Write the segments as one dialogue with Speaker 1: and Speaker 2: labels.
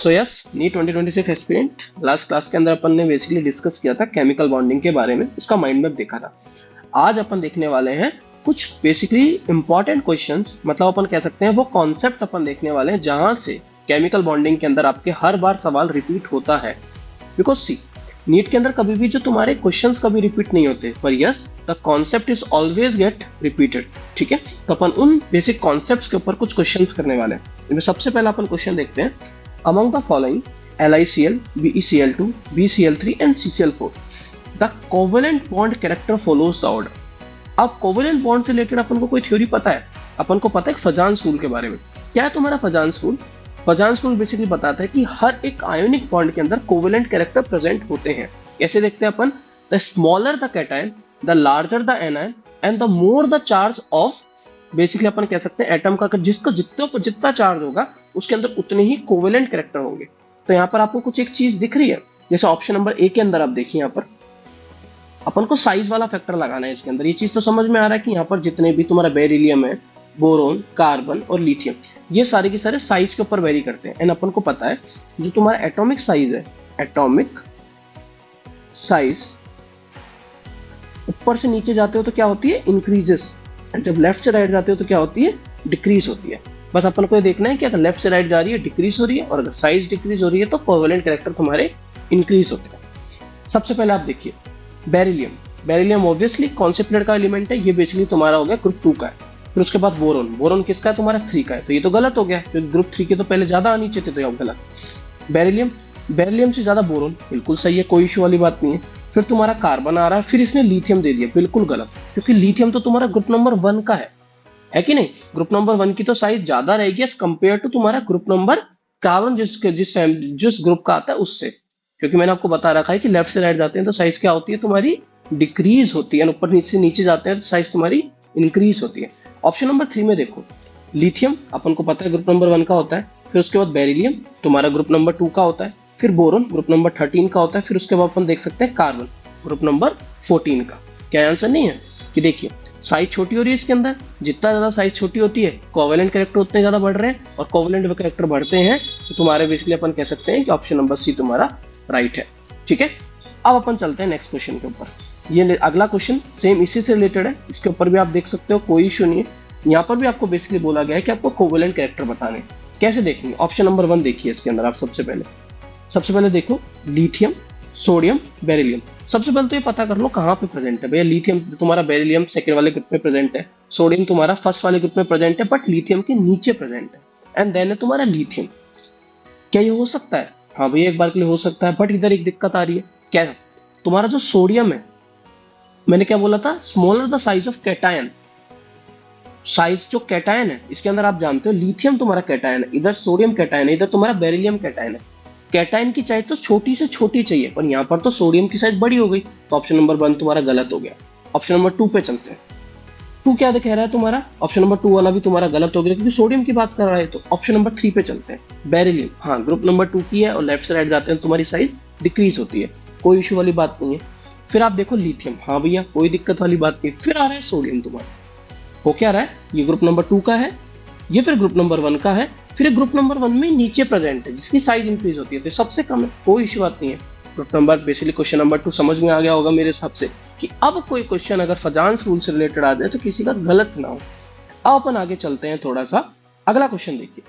Speaker 1: सो yes, NEET 2026 aspirant last class के अंदर अपन ने बेसिकली डिस्कस किया था केमिकल बॉन्डिंग के बारे में, उसका माइंड मैप देखा था। आज अपन देखने वाले हैं कुछ बेसिकली इंपॉर्टेंट क्वेश्चंस, मतलब अपन कह सकते हैं वो कॉन्सेप्ट अपन देखने वाले हैं जहां से केमिकल बॉन्डिंग के अंदर आपके हर बार सवाल रिपीट होता है। बिकॉज सी, नीट के अंदर कभी भी जो तुम्हारे क्वेश्चंस कभी रिपीट नहीं होते, पर yes the concept is always get repeated. ठीक है, तो अपन उन बेसिक कॉन्सेप्ट्स के ऊपर कुछ क्वेश्चंस करने वाले हैं। इनमें सबसे पहला अपन क्वेश्चन देखते हैं, among the following LiCl, BeCl2, BCl3 and CCl4 the covalent bond character follows the order. अब कोवेलेंट बॉन्ड से रिलेटेड अपन को कोई थ्योरी पता है? अपन को पता है फजान रूल के बारे में। क्या है तुम्हारा Fazan rule? Fazan rule basically बताता है कि हर एक आयोनिक बॉन्ड के अंदर कोवेलेंट कैरेक्टर प्रेजेंट होते हैं। कैसे देखते हैं अपन? The smaller the cation, the larger the anion and the more the charge of, basically अपन कह सकते हैं एटम का जिसका जितना चार्ज होगा उसके अंदर उतने ही कोवेलेंट कैरेक्टर होंगे। तो यहाँ पर आपको कुछ एक चीज दिख रही है, जैसे ऑप्शन नंबर ए के अंदर आप देखिए, यहाँ पर अपन को साइज वाला फैक्टर लगाना है इसके अंदर। ये चीज तो समझ में आ रहा है कि यहाँ पर जितने भी तुम्हारा बेरिलियम है, बोरोन, कार्बन और लिथियम, ये सारे के सारे साइज के ऊपर वेरी करते हैं। एंड अपन को पता है जो तुम्हारा एटॉमिक साइज है, एटॉमिक साइज ऊपर से नीचे जाते हो तो क्या होती है? इंक्रीजेस। जब लेफ्ट से राइट जाते हो तो क्या होती है? डिक्रीज होती है। बस अपन को ये देखना है कि अगर लेफ्ट से राइट जा रही है डिक्रीज हो रही है, और अगर साइज डिक्रीज हो रही है तो कोवेलेंट कैरेक्टर तुम्हारे इंक्रीज होते हैं। सबसे पहले आप देखिए बेरिलियम। बेरिलियम ऑब्वियसली कौन से पीरियड का एलिमेंट है? ये बेसिकली तुम्हारा हो गया ग्रुप 2 का है। फिर उसके बाद बोरोन। बोरोन किसका है? तुम्हारा 3 का है। तो ये तो गलत हो गया क्योंकि ग्रुप 3 के तो पहले ज्यादा आनी चाहिए, तो ये गलत। बेरिलियम, बेरिलियम से ज्यादा बोरोन, बिल्कुल सही है, कोई इशू वाली बात नहीं है। फिर तुम्हारा कार्बन आ रहा है, फिर इसने लिथियम दे दिया, बिल्कुल गलत, क्योंकि लिथियम तो तुम्हारा ग्रुप नंबर 1 का है कि नहीं? ग्रुप नंबर 1 की तो साइज ज्यादा रहेगी एज कंपेयर टू तुम्हारा ग्रुप नंबर कार्बन जिस ग्रुप का आता है उससे, क्योंकि मैंने आपको बता रखा है कि लेफ्ट से राइट जाते हैं तो साइज क्या होती है तुम्हारी? डिक्रीज होती है। ऊपर नीचे नीचे जाते हैं तो साइज तुम्हारी इंक्रीज होती है। ऑप्शन नंबर 3 में देखो, लिथियम अपन को पता है ग्रुप नंबर 1 का होता है। फिर उसके बाद बेरिलियम तुम्हारा ग्रुप नंबर 2 का होता है। फिर बोरोन ग्रुप नंबर 13 का होता है। फिर उसके बाद अपन देख सकते हैं कार्बन ग्रुप नंबर 14 का। क्या आंसर नहीं है? कि देखिए साइज छोटी हो रही है इसके अंदर, जितना ज्यादा साइज छोटी होती है कोवेलेंट कैरेक्टर उतने ज्यादा बढ़ रहे हैं, और कोवेलेंट कैरेक्टर बढ़ते हैं तो तुम्हारे बेसिकली अपन कह सकते हैं कि ऑप्शन नंबर सी तुम्हारा राइट है। ठीक है, अब अपन चलते हैं नेक्स्ट क्वेश्चन के ऊपर। ये अगला क्वेश्चन सेम इसी से रिलेटेड है, इसके ऊपर भी आप देख सकते हो, कोई इशू नहीं है। यहाँ पर भी आपको बेसिकली बोला गया है कि आपको कोवेलेंट कैरेक्टर बताने। कैसे देखेंगे? ऑप्शन नंबर 1 देखिए, इसके अंदर आप सबसे पहले देखो लिथियम, सोडियम, बेरिलियम। सबसे पहले तो ये पता कर लो कहाँ पे प्रेजेंट है। भैया लिथियम तुम्हारा बेरिलियम सेकंड वाले ग्रुप में प्रेजेंट है, सोडियम तुम्हारा फर्स्ट वाले ग्रुप में प्रेजेंट है, बट लिथियम के नीचे प्रेजेंट है। एंड देन है तुम्हारा लिथियम। क्या ये हो सकता है? हाँ भैया एक बार के लिए हो सकता है, बट इधर एक दिक्कत आ रही है। क्या है? तुम्हारा जो सोडियम है, मैंने क्या बोला था? Smaller the size of cation. Size जो कैटायन है इसके अंदर आप जानते हो लिथियम तुम्हारा कैटायन है, इधर सोडियम कैटायन है, इधर तुम्हारा बेरिलियम कैटायन है। कैटायन की साइज तो छोटी से छोटी चाहिए, पर यहाँ पर तो सोडियम की साइज बड़ी हो गई, तो ऑप्शन नंबर 1 तुम्हारा गलत हो गया। ऑप्शन नंबर 2 पे चलते हैं। 2 क्या कह रहा है तुम्हारा? ऑप्शन नंबर 2 वाला भी तुम्हारा गलत हो गया क्योंकि सोडियम की बात कर रहा है। तो ऑप्शन नंबर 3 पे चलते हैं। बेरिलियम, हाँ ग्रुप नंबर 2 की है और लेफ्ट से राइट जाते हैं तुम्हारी साइज डिक्रीज होती है, कोई इशू वाली बात नहीं है। फिर आप देखो लिथियम, हाँ भैया कोई दिक्कत वाली बात नहीं। फिर आ रहा है सोडियम तुम्हारा, हो क्या रहा है? ये ग्रुप नंबर 2 का है, ये फिर ग्रुप नंबर 1 का है, फिर ग्रुप नंबर 1 में नीचे प्रेजेंट है जिसकी साइज इंक्रीज होती है, तो सबसे कम है, कोई इशू बात नहीं है। Group number basically question number 2 समझ में आ गया होगा मेरे हिसाब से कि अब कोई क्वेश्चन अगर फजान रूल से रिलेटेड आ जाए तो किसी का गलत ना हो। अब अपन आगे चलते हैं थोड़ा सा। अगला क्वेश्चन देखिए,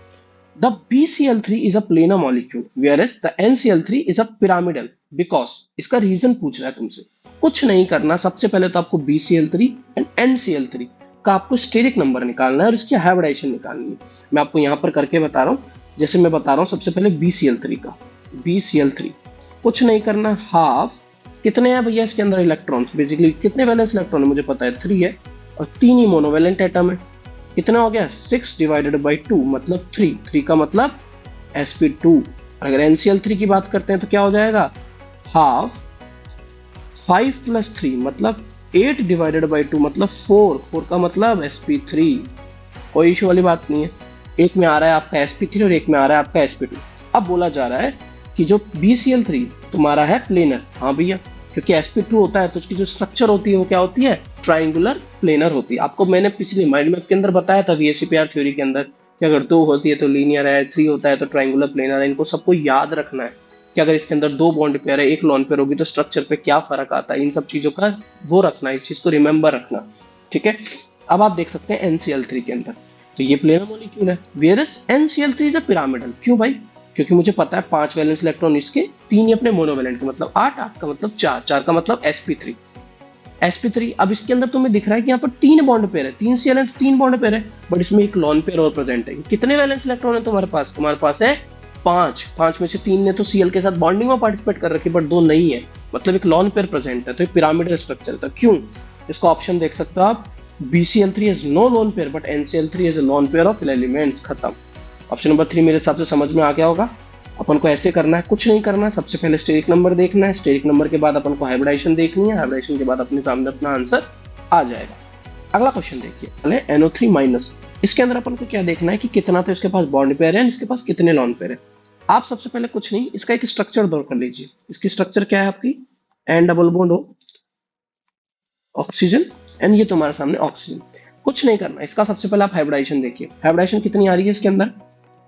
Speaker 1: the BCl3 is a planar molecule whereas the NCl3 is a pyramidal because. इसका रीजन पूछ रहा है तुमसे। कुछ नहीं करना, सबसे पहले तो आपको BCl3 एंड NCl3 का आपको स्टेरिक नंबर निकालना है और इसकी हाइब्रिडाइजेशन निकालनी है। मैं आपको यहाँ पर करके बता रहा हूँ, जैसे मैं बता रहा हूँ सबसे पहले BCl3 का। BCl3 कुछ नहीं करना, हाफ कितने हैं भैया इसके अंदर इलेक्ट्रॉन्स? बेसिकली कितने वैलेंस इलेक्ट्रॉन है मुझे पता है, 3 है, और 3 ही मोनोवैलेंट एटम है। कितना हो गया? 6 डिवाइडेड बाई 2 मतलब 3 का मतलब sp2। अगर NCl3 की बात करते हैं तो क्या हो जाएगा? हाफ 5 + 3 मतलब 8 डिवाइडेड बाई 2 मतलब 4 का मतलब sp3। कोई इशू वाली बात नहीं है। एक में आ रहा है आपका sp3 और एक में आ रहा है आपका sp2। अब बोला जा रहा है कि जो BCl3 तुम्हारा है प्लेनर, हाँ भैया क्योंकि sp2 होता है तो उसकी जो स्ट्रक्चर होती है वो क्या होती है? ट्राइंगुलर प्लेनर होती है। आपको मैंने पिछले माइंड मैप के अंदर बताया था VSEPR थ्योरी के अंदर कि अगर 2 होती है तो लीनियर है, 3 होता है तो ट्रायंगुलर प्लेनर है। इनको सबको याद रखना है कि अगर इसके अंदर 2 बॉन्ड पेयर है, 1 लॉन पेयर होगी तो स्ट्रक्चर पे क्या फर्क आता है। इन सब चीजों का वो रखना है, इस चीज को रिमेंबर रखना, ठीक है। अब आप देख सकते हैं NCl3 के अंदर तो ये प्लेनर मॉलिक्यूल है, whereas NCl3 is a pyramidal. क्यों भाई? क्योंकि मुझे पता है 5 वैलेंस इलेक्ट्रॉन इसके, 3 ही अपने मोनोवैलेंट के, मतलब 8, 8 का मतलब 4, 4 का मतलब sp3। अब इसके अंदर तुम्हें दिख रहा है कि यहाँ पर 3 बॉन्ड पेयर है, 3 Cl है तो 3 बॉन्ड पेयर है, बट इसमें एक लॉन पेयर और प्रेजेंट है। कितने वैलेंस इलेक्ट्रॉन है तुम्हारे पास? तुम्हारे पास है 5। 5 में से 3 ने तो Cl के साथ बॉन्डिंग में पार्टिसिपेट कर रखी, बट 2 नहीं है, मतलब एक लॉन पेयर प्रेजेंट है। तो ये पिरामिडल स्ट्रक्चर था। क्यों? इसका ऑप्शन देख सकते हो आप, BCl3 has no lone pair but NCl3 is a lone pair of elements। खत्म। ऑप्शन नंबर 3 मेरे हिसाब से समझ में आ गया होगा। अपन को ऐसे करना है, कुछ नहीं करना है, सबसे पहले स्टेरिक नंबर देखना है, स्टेरिक नंबर के बाद अपन को हाइब्रिडाइजेशन देखनी है, हाइब्रिडाइजेशन के बाद अपने सामने अपना आंसर आ जाएगा। अगला क्वेश्चन देखिए, पहले NO3 माइनस। इसके अंदर अपन को क्या देखना है कि कितना तो इसके पास बॉन्ड पेयर है, इसके पास कितने लॉन पेयर है। आप सबसे पहले कुछ नहीं, इसका एक स्ट्रक्चर दौर कर लीजिए। इसकी स्ट्रक्चर क्या है आपकी? N double bond O, oxygen, and ये तुम्हारे सामने ऑक्सीजन। कुछ नहीं करना, इसका सबसे पहले आप हाइब्रिडाइजेशन देखिए। हाइब्रिडाइजेशन कितनी आ रही है इसके अंदर?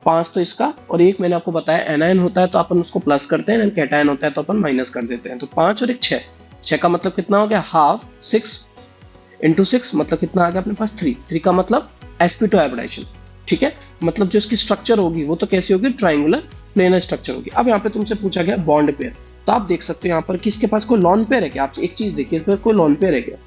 Speaker 1: 5 तो इसका, और एक मैंने आपको बताया एनायन होता है तो अपन उसको प्लस करते हैं, कैटायन होता है तो अपन माइनस कर देते हैं। तो 5 और एक 6, 6 का मतलब कितना हो गया? हाफ। 6 इंटू 6 मतलब कितना आ गया अपने पास? 3। 3 का मतलब sp2 हाइब्रिडाइजेशन, ठीक है। मतलब जो इसकी स्ट्रक्चर होगी वो तो कैसी होगी? ट्राइंगुलर प्लेनर स्ट्रक्चर होगी। अब यहाँ पे तुमसे पूछा गया बॉन्ड पेयर, तो आप देख सकते हो यहाँ पर कि इसके पास कोई लॉन पेयर है क्या। आप एक चीज देखिए, इस पर कोई लॉन पेयर है क्या?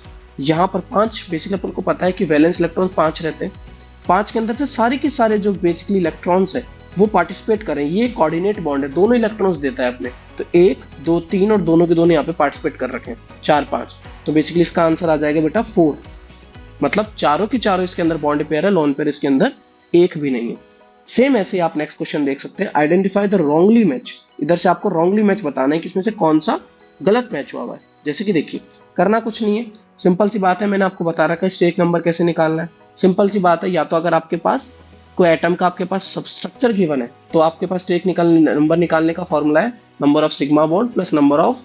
Speaker 1: यहाँ पर 5, बेसिकली अपन को पता है कि वैलेंस इलेक्ट्रॉन 5 रहते हैं। 5 के अंदर से सारे के सारे जो बेसिकली इलेक्ट्रॉन्स है वो पार्टिसिपेट करें। ये कोऑर्डिनेट बॉन्ड है, दोनों इलेक्ट्रॉन्स देता है अपने, तो 1, 2, 3 और दोनों के दोनों यहाँ पे पार्टिसिपेट कर रखे हैं, 4, 5। तो बेसिकली इसका आंसर आ जाएगा बेटा 4। मतलब चारों के चारों इसके अंदर बॉन्ड पेयर है, लॉन पेयर इसके अंदर एक भी नहीं है। सेम ऐसे आप नेक्स्ट क्वेश्चन देख सकते हैं, आइडेंटिफाई द रॉन्गली मैच। इधर से आपको रॉन्गली मैच बताना है कि इसमें से कौन सा गलत मैच हुआ है। जैसे कि देखिए, करना कुछ नहीं है, सिंपल सी बात है, मैंने आपको बता रखा है स्टेट नंबर कैसे निकालना है। सिंपल सी बात है, या तो अगर आपके पास कोई एटम का आपके पास सब स्ट्रक्चर गिवन है तो आपके पास स्टेट नंबर निकालने का फॉर्मूला है number of sigma bond plus number of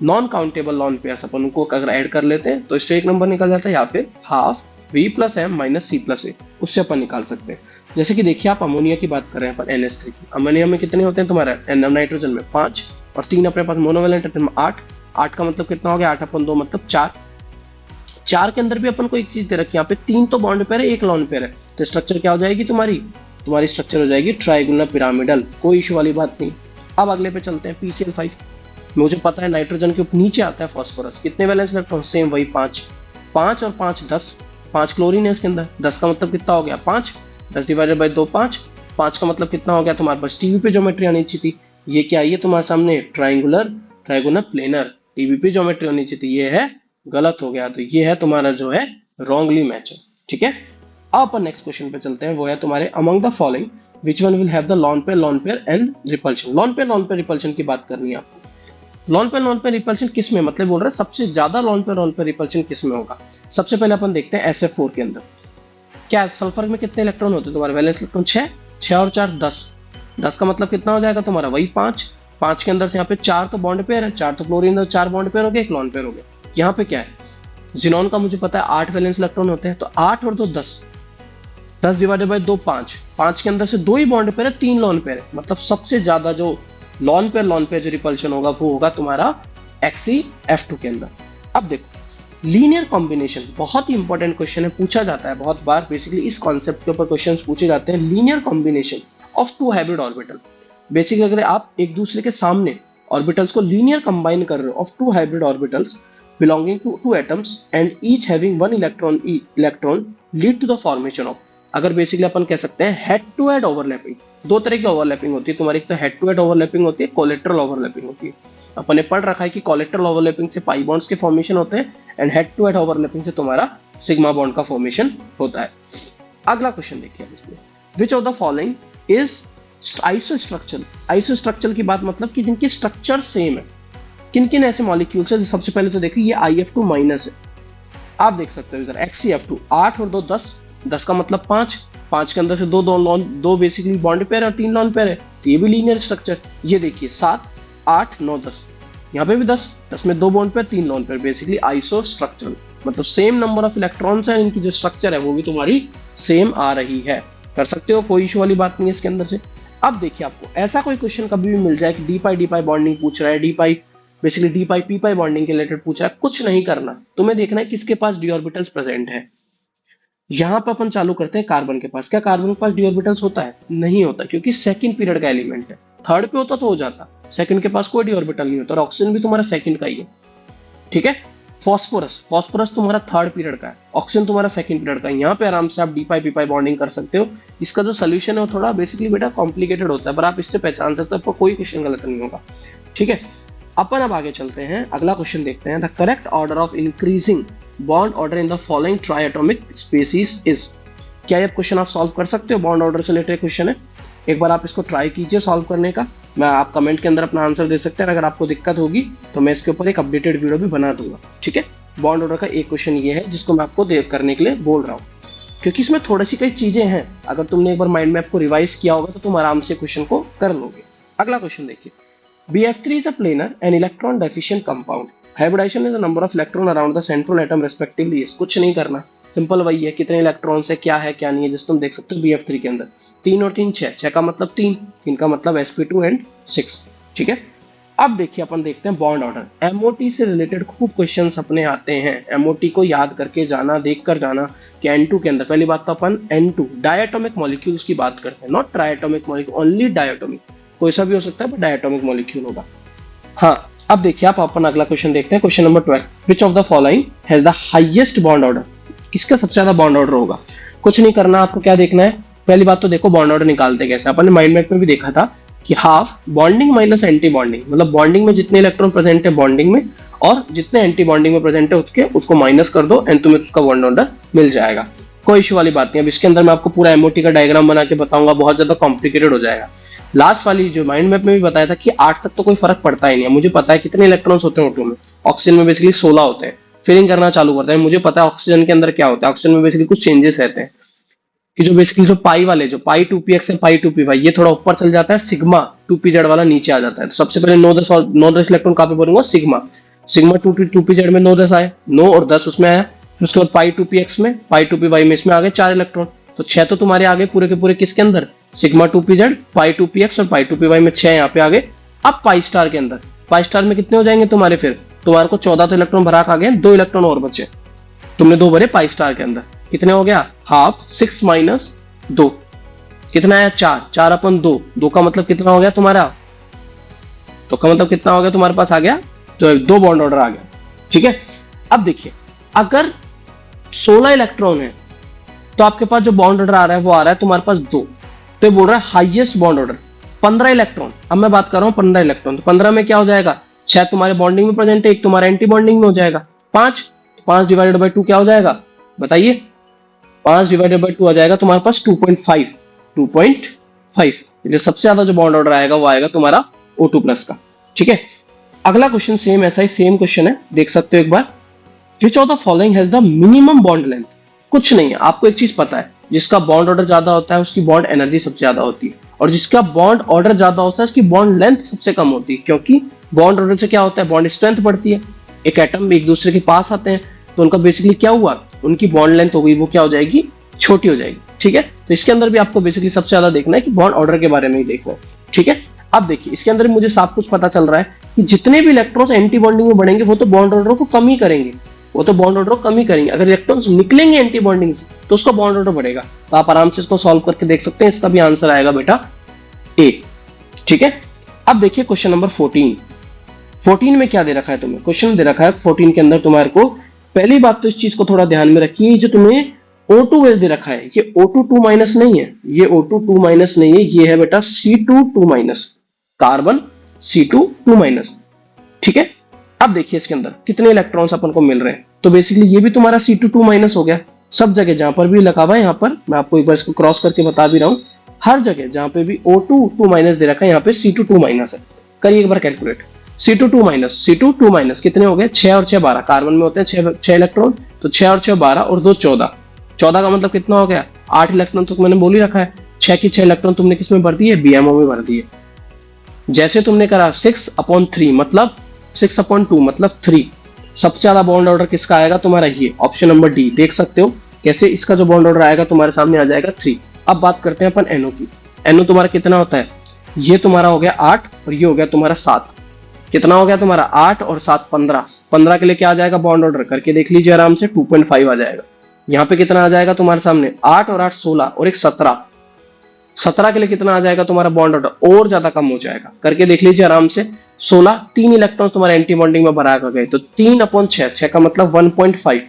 Speaker 1: non countable lone pairs. अपन उनको अगर ऐड कर लेते हैं तो स्टेट नंबर निकल जाता है, या फिर half V plus M minus C plus A, उससे अपन निकाल सकते हैं। जैसे कि देखिए, आप अमोनिया की बात कर रहे हैं पर NH3 की। अमोनिया में कितने होते हैं तुम्हारे? नाइट्रोजन में 5 और 3 अपने पास मोनोवैलेंट है 8। 8 का मतलब कितना हो गया? 8 अपन 2 मतलब 4। 4 के अंदर भी अपन को एक चीज दे रखी है, यहाँ पे 3 तो बॉन्ड पेयर है, 1 लॉन पेयर है, तो स्ट्रक्चर क्या हो जाएगी तुम्हारी स्ट्रक्चर हो जाएगी ट्राइगोनल पिरामिडल। कोई इशू वाली बात नहीं। अब अगले पे चलते हैं, PCl5। मुझे पता है नाइट्रोजन के नीचे आता है फॉस्फोरस। कितने वैलेंस इलेक्ट्रॉन? सेम वही 5। 5 और 5 10, 5 क्लोरीन है इसके अंदर। 10 का मतलब कितना हो गया? 5। 10 डिवाइडेड बाई 2 5। 5 का मतलब कितना हो गया? तुम्हारे पास टीवी पे ज्योमेट्री आनी चाहिए थी। ये क्या है? ये तुम्हारे सामने ट्राइगोनल प्लेनर टीवी पे ज्योमेट्री आनी चाहिए थी। ये है गलत हो गया, तो ये है तुम्हारा जो है रॉन्गली मैच है, ठीक है। अब अपन नेक्स्ट क्वेश्चन पे चलते हैं, वो है तुम्हारे among the following which one will have the lone pair and repulsion. Lone pair repulsion की बात करनी है आपको। लॉन पेयर रिपल्शन किस में, मतलब बोल रहा है सबसे ज्यादा लॉन पेयर रिपल्शन किस में होगा। सबसे पहले अपन देखते हैं SF4 के अंदर क्या सल्फर में कितने इलेक्ट्रॉन होते हैं तुम्हारे? वैलेंस इलेक्ट्रॉन 6, 6 और 4 10। 10 का मतलब कितना हो जाएगा तुम्हारा? वही 5। 5 के अंदर से यहाँ पे 4 तो बॉन्ड पेयर है, 4 तो क्लोरीन, 4 बॉन्ड पेयर हो गया, 1 लॉन पेयर हो गया। यहाँ पे क्या है? जिनॉन का मुझे पता है 8 वैलेंस इलेक्ट्रॉन होते हैं, तो 8 और 2 10। 10 डिवाइडेड बाई 2 5। 5 के अंदर से 2 ही बॉन्ड पेयर है, 3 लॉन पेयर है, मतलब सबसे ज्यादा जो लॉन पेयर जो रिपल्शन होगा वो होगा तुम्हारा XeF2 के अंदर। अब देखो, लीनियर कॉम्बिनेशन बहुत ही इंपॉर्टेंट क्वेश्चन है, पूछा जाता है बहुत बार। बेसिकली इस कॉन्सेप्ट के ऊपर क्वेश्चंस पूछे जाते हैं, linear combination of 2 hybrid orbital. Basically अगर आप एक दूसरे के सामने ऑर्बिटल्स को लीनियर कंबाइन कर रहे हो of 2 hybrid orbitals belonging to 2 atoms and each having 1 electron lead to the formation of, अगर बेसिकली अपन कह सकते हैं हेड टू हेड ओवरलैपिंग। 2 तरह की ओवरलैपिंग होती है तुम्हारी, एक तो हेड टू हेड ओवरलैपिंग होती है, कोलेटरल ओवरलैपिंग होती है। अपन ने पढ़ रखा है कि कोलेटरल ओवरलैपिंग से पाई बॉन्ड्स के फॉर्मेशन होते हैं and head to head overlapping से तुम्हारा सिग्मा बॉन्ड का फॉर्मेशन होता है। अगला क्वेश्चन देखिए इसमें, which of the following is isostructural. Isostructural की बात मतलब कि जिनकी स्ट्रक्चर सेम है। किन किन ऐसे मॉलिक्यूल्स है? सबसे पहले तो देखिए, ये IF2 माइनस है, आप देख सकते हो इधर XeF2। 8 और 2 10। 10 का मतलब 5। 5 के अंदर से दो बेसिकली बॉन्ड पेयर और 3 लॉन पेयर है, तो ये भी लीनियर स्ट्रक्चर। ये देखिए 7 8 9 10, यहाँ पे भी 10। 10 में 2 bond pair 3 lone pair, basically iso structural, मतलब सेम नंबर ऑफ इलेक्ट्रॉन्स है, इनकी जो स्ट्रक्चर है वो भी तुम्हारी सेम आ रही है। कर सकते हो, कोई इशू वाली बात नहीं है इसके अंदर से। अब देखिए आपको ऐसा कोई क्वेश्चन कभी भी मिल जाए कि डी पाई बॉन्डिंग पूछ रहा है, डी पाई बेसिकली डी पाई पी पाई बॉन्डिंग के रिलेटेड पूछ रहा है, कुछ नहीं करना, तुम्हें देखना है किसके पास डी ऑर्बिटल्स प्रेजेंट है। यहां पर अपन चालू करते हैं कार्बन के पास। क्या कार्बन के पास डी ऑर्बिटल्स होता है? नहीं होता, क्योंकि सेकंड पीरियड का एलिमेंट है। थर्ड पे होता तो हो जाता, सेकंड के पास कोई डी ऑर्बिटल नहीं होता, और ऑक्सीजन भी तुम्हारा सेकंड का ही है, ठीक है। फॉस्फोरस तुम्हारा थर्ड पीरियड का है, ऑक्सीजन तुम्हारा सेकंड पीरियड का है। यहाँ पे आराम से आप डी पाई पी पाई बॉन्डिंग कर सकते हो। इसका जो सोल्यूशन है वो थोड़ा बेसिकली बेटा कॉम्प्लिकेटेड होता है, पर आप इससे पहचान सकते हो, आपको कोई क्वेश्चन गलत नहीं होगा, ठीक है। अपन अब आगे चलते हैं, अगला क्वेश्चन देखते हैं। The correct order of increasing bond order in the following triatomic species is. क्या ये क्वेश्चन आप सॉल्व कर सकते हो? बॉन्ड ऑर्डर से रिलेटेड क्वेश्चन है, एक बार आप इसको ट्राई कीजिए सॉल्व करने का। मैं आप कमेंट के अंदर अपना आंसर दे सकते हैं, अगर आपको दिक्कत होगी तो मैं इसके ऊपर एक अपडेटेड वीडियो भी बना दूंगा, ठीक है। बॉन्ड ऑर्डर का एक क्वेश्चन ये है जिसको मैं आपको करने के लिए बोल रहा हूँ, क्योंकि इसमें थोड़ी सी कई चीजें हैं, अगर तुमने एक बार माइंड मैप को रिवाइज किया होगा तो तुम आराम से क्वेश्चन को कर लोगे। अगला क्वेश्चन देखिए, BF3 is a planar and electron deficient compound. Hybridization is the number of electron around the central atom respectively. कुछ नहीं करना, सिंपल वही है, कितने इलेक्ट्रॉन्स है, क्या है क्या नहीं है, जिस तुम देख सकते हो BF3 के अंदर 3 और 3 6, 6 का मतलब 3 का मतलब sp2 and 6, ठीक है। अब देखिए अपन देखते हैं बॉन्ड ऑर्डर। MOT से रिलेटेड खूब क्वेश्चंस अपने आते हैं, MOT को याद करके जाना, देख कर जाना कि N2 के अंदर, पहली बात तो अपन N2 डायटोमिक मॉलिक्यूल्स की बात करते हैं, नॉट ट्राइएटोमिक मॉलिक्यूल, ओनली डायटोमिक, कोई सा भी हो सकता है बट डायटोमिक मॉलिक्यूल होगा। हाँ, अब देखिए आप अपन अगला क्वेश्चन देखते हैं, question number 12। Which of the following has the highest bond order. किसका सबसे ज्यादा बॉन्ड ऑर्डर होगा? कुछ नहीं करना, आपको क्या देखना है, पहली बात तो देखो बॉन्ड ऑर्डर निकालते कैसे। अपन ने माइंड मैप में भी देखा था कि half bonding minus anti bonding, मतलब बॉन्डिंग में जितने इलेक्ट्रॉन प्रेजेंट है बॉन्डिंग में, और जितने एंटी बॉन्डिंग में प्रेजेंट है उसको माइनस कर दो एंड तुम्हें उसका बॉन्ड ऑर्डर मिल जाएगा, कोई इशू वाली बात नहीं। अब इसके अंदर मैं आपको पूरा MOT का डायग्राम बना के बताऊंगा, बहुत ज्यादा कॉम्प्लिकेटेड हो जाएगा। लास्ट वाली जो माइंड मैप में भी बताया था कि 8 तक तो कोई फर्क पड़ता ही नहीं है, मुझे पता है कितने इलेक्ट्रॉन्स होते हैं O2 में, ऑक्सीजन में बेसिकली 16 होते हैं। फिलिंग करना चालू करते हैं, मुझे पता है ऑक्सीजन के अंदर क्या होता है, ऑक्सीजन में बेसिकली कुछ चेंजेस रहते हैं कि जो बेसिकली जो पाई वाले, जो पाई 2px है पाई 2py, ये थोड़ा ऊपर चल जाता है, सिग्मा 2pz वाला नीचे आ जाता है। तो सबसे पहले 9-10 इलेक्ट्रॉन कहाँ पे बनूंगा, सिग्मा 2pz में 9-10 आए, 9 और 10 उसमें आया, फिर उसके बाद पाई 2px में, पाई 2py में इसमें आ गए 4 इलेक्ट्रॉन, तो 6 तो तुम्हारे आ गए पूरे के पूरे किसके अंदर, सिग्मा 2pz, पाई 2px और पाई 2py में 6 यहाँ पे आ गए। अब पाई स्टार के अंदर, पाई स्टार में कितने हो जाएंगे तुम्हारे, फिर तुम्हारे को 14 तो इलेक्ट्रॉन भरा आ गए, 2 इलेक्ट्रॉन और बचे, तुमने 2 भरे पाई स्टार के अंदर, कितने हो गया, हाफ 6 माइनस 2, कितना है 4 अपन 2 का मतलब कितना हो गया तुम्हारा, तो का मतलब कितना हो गया तुम्हारे पास आ गया, तो 2 बॉन्ड ऑर्डर आ गया, ठीक है। अब देखिए अगर 16 इलेक्ट्रॉन है तो आपके पास जो बॉन्ड ऑर्डर आ रहा है वो आ रहा है तुम्हारे पास 2, तो ये बोल रहा है हाईएस्ट बॉन्ड ऑर्डर। 15 इलेक्ट्रॉन, अब मैं बात कर रहा हूं 15 इलेक्ट्रॉन, तो 15 में क्या हो जाएगा, 6 तुम्हारे बॉन्डिंग में प्रेजेंट है, 1 तुम्हारा एंटी बॉन्डिंग में हो जाएगा, 5 डिवाइडेड बाई 2 क्या हो जाएगा बताइए, 5 डिवाइडेड बाई 2 आ जाएगा तुम्हारे पास 2.5, जो सबसे ज्यादा जो बॉन्ड ऑर्डर आएगा वो आएगा तुम्हारा O2 प्लस का, ठीक है। अगला क्वेश्चन सेम ऐसा ही सेम क्वेश्चन है, देख सकते हो एक बार। Which of the following has the minimum bond length. कुछ नहीं है, आपको एक चीज पता है, जिसका बॉन्ड ऑर्डर ज्यादा होता है उसकी बॉन्ड एनर्जी सबसे ज्यादा होती है, और जिसका बॉन्ड ऑर्डर ज्यादा होता है उसकी बॉन्ड लेंथ सबसे कम होती है, क्योंकि बॉन्ड ऑर्डर से क्या होता है, बॉन्ड स्ट्रेंथ बढ़ती है, एक एटम एक दूसरे के पास आते हैं तो उनका बेसिकली क्या हुआ, उनकी बॉन्ड लेंथ हो गई वो क्या हो जाएगी, छोटी हो जाएगी, ठीक है। तो इसके अंदर भी आपको बेसिकली सबसे ज्यादा देखना है कि बॉन्ड ऑर्डर के बारे में ही देखना है, ठीक है। अब देखिए इसके अंदर मुझे साफ कुछ पता चल रहा है कि जितने भी इलेक्ट्रॉन्स एंटी बॉन्डिंग में बढ़ेंगे वो तो बॉन्ड ऑर्डर को कम ही करेंगे, अगर इलेक्ट्रॉन्स निकलेंगे एंटी बॉन्डिंग से तो उसका बॉन्ड ऑर्डर बढ़ेगा। तो आप आराम से इसको सॉल्व करके देख सकते हैं, इसका भी आंसर आएगा बेटा A, ठीक है। अब देखिए क्वेश्चन नंबर 14 में क्या दे रखा है तुम्हें, क्वेश्चन दे रखा है 14 के अंदर तुम्हारे को, पहली बात तो इस चीज को थोड़ा ध्यान में रखिए, जो तुम्हें O2 वेज दे रखा है ये O2 2 माइनस नहीं है, ये O2 2 माइनस नहीं है, ये है बेटा C2 2 minus, carbon C2 2 minus, ठीक है। अब देखिए इसके अंदर कितने इलेक्ट्रॉन्स अपन को मिल रहे हैं, तो बेसिकली ये भी तुम्हारा C2 2 माइनस हो गया, सब जगह जहां पर भी लगा हुआ है, यहाँ पर मैं आपको एक बार इसको क्रॉस करके बता भी रहा हूं, हर जगह जहां पे भी O2 2 माइनस दे रखा है यहाँ पे C2 2 माइनस है। करिए एक बार कैलकुलेट, C2 2 माइनस कितने हो गए, 6 और 6 12, कार्बन में होते हैं 6 इलेक्ट्रॉन, तो 6 और 6 12 और 2 14 का मतलब कितना हो गया, 8 इलेक्ट्रॉन तो मैंने बोल ही रखा है, 6 की 6 इलेक्ट्रॉन तुमने किसमें भर दिए, BMO में भर दिए। जैसे तुमने करा 6/3 मतलब 6/2 मतलब 3, सबसे ज्यादा बॉन्ड ऑर्डर किसका आएगा तुम्हारा, ये ऑप्शन नंबर D, देख सकते हो कैसे इसका जो बॉन्ड ऑर्डर आएगा तुम्हारे सामने आ जाएगा 3, अब बात करते हैं अपन NO की। NO तुम्हारा कितना होता है, ये तुम्हारा हो गया 8 और ये हो गया तुम्हारा 7। कितना हो गया तुम्हारा 8 और 7 15। 15 के लिए क्या आ जाएगा, बॉन्ड ऑर्डर करके देख लीजिए आराम से, 2.5 आ जाएगा। यहाँ पे कितना आ जाएगा तुम्हारे सामने, 8 और 8 16 और एक 17। 17 के लिए कितना आ जाएगा तुम्हारा बॉन्ड ऑर्डर, और ज्यादा कम हो जाएगा, करके देख लीजिए आराम से। 16 3 इलेक्ट्रॉन तुम्हारे एंटी बॉन्डिंग में भरा गए, तो 3/6, 6 का मतलब 1.5,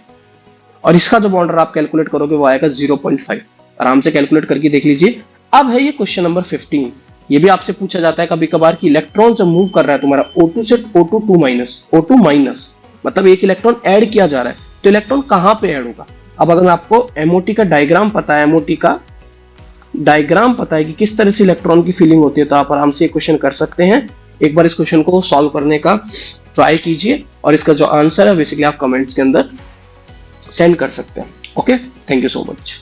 Speaker 1: और इसका जो बॉन्ड ऑर्डर आप कैलकुलेट करोगे वो आएगा 0.5। आराम से कैलकुलेट करके देख लीजिए। अब है ये क्वेश्चन नंबर 15। ये भी आपसे पूछा जाता है कभी कभार कि इलेक्ट्रॉन जब मूव कर रहा है तुम्हारा O2 से O2 माइनस, मतलब एक इलेक्ट्रॉन ऐड किया जा रहा है, तो इलेक्ट्रॉन कहां पे ऐड होगा। अब अगर आपको MOT का डायग्राम पता है, MOT का डायग्राम पता है कि किस तरह से इलेक्ट्रॉन की फीलिंग होती है, तो आप आराम से ये क्वेश्चन कर सकते हैं। एक बार इस क्वेश्चन को सॉल्व करने का ट्राई कीजिए, और इसका जो आंसर है बेसिकली आप कमेंट्स के अंदर सेंड कर सकते हैं। Okay, thank you so much.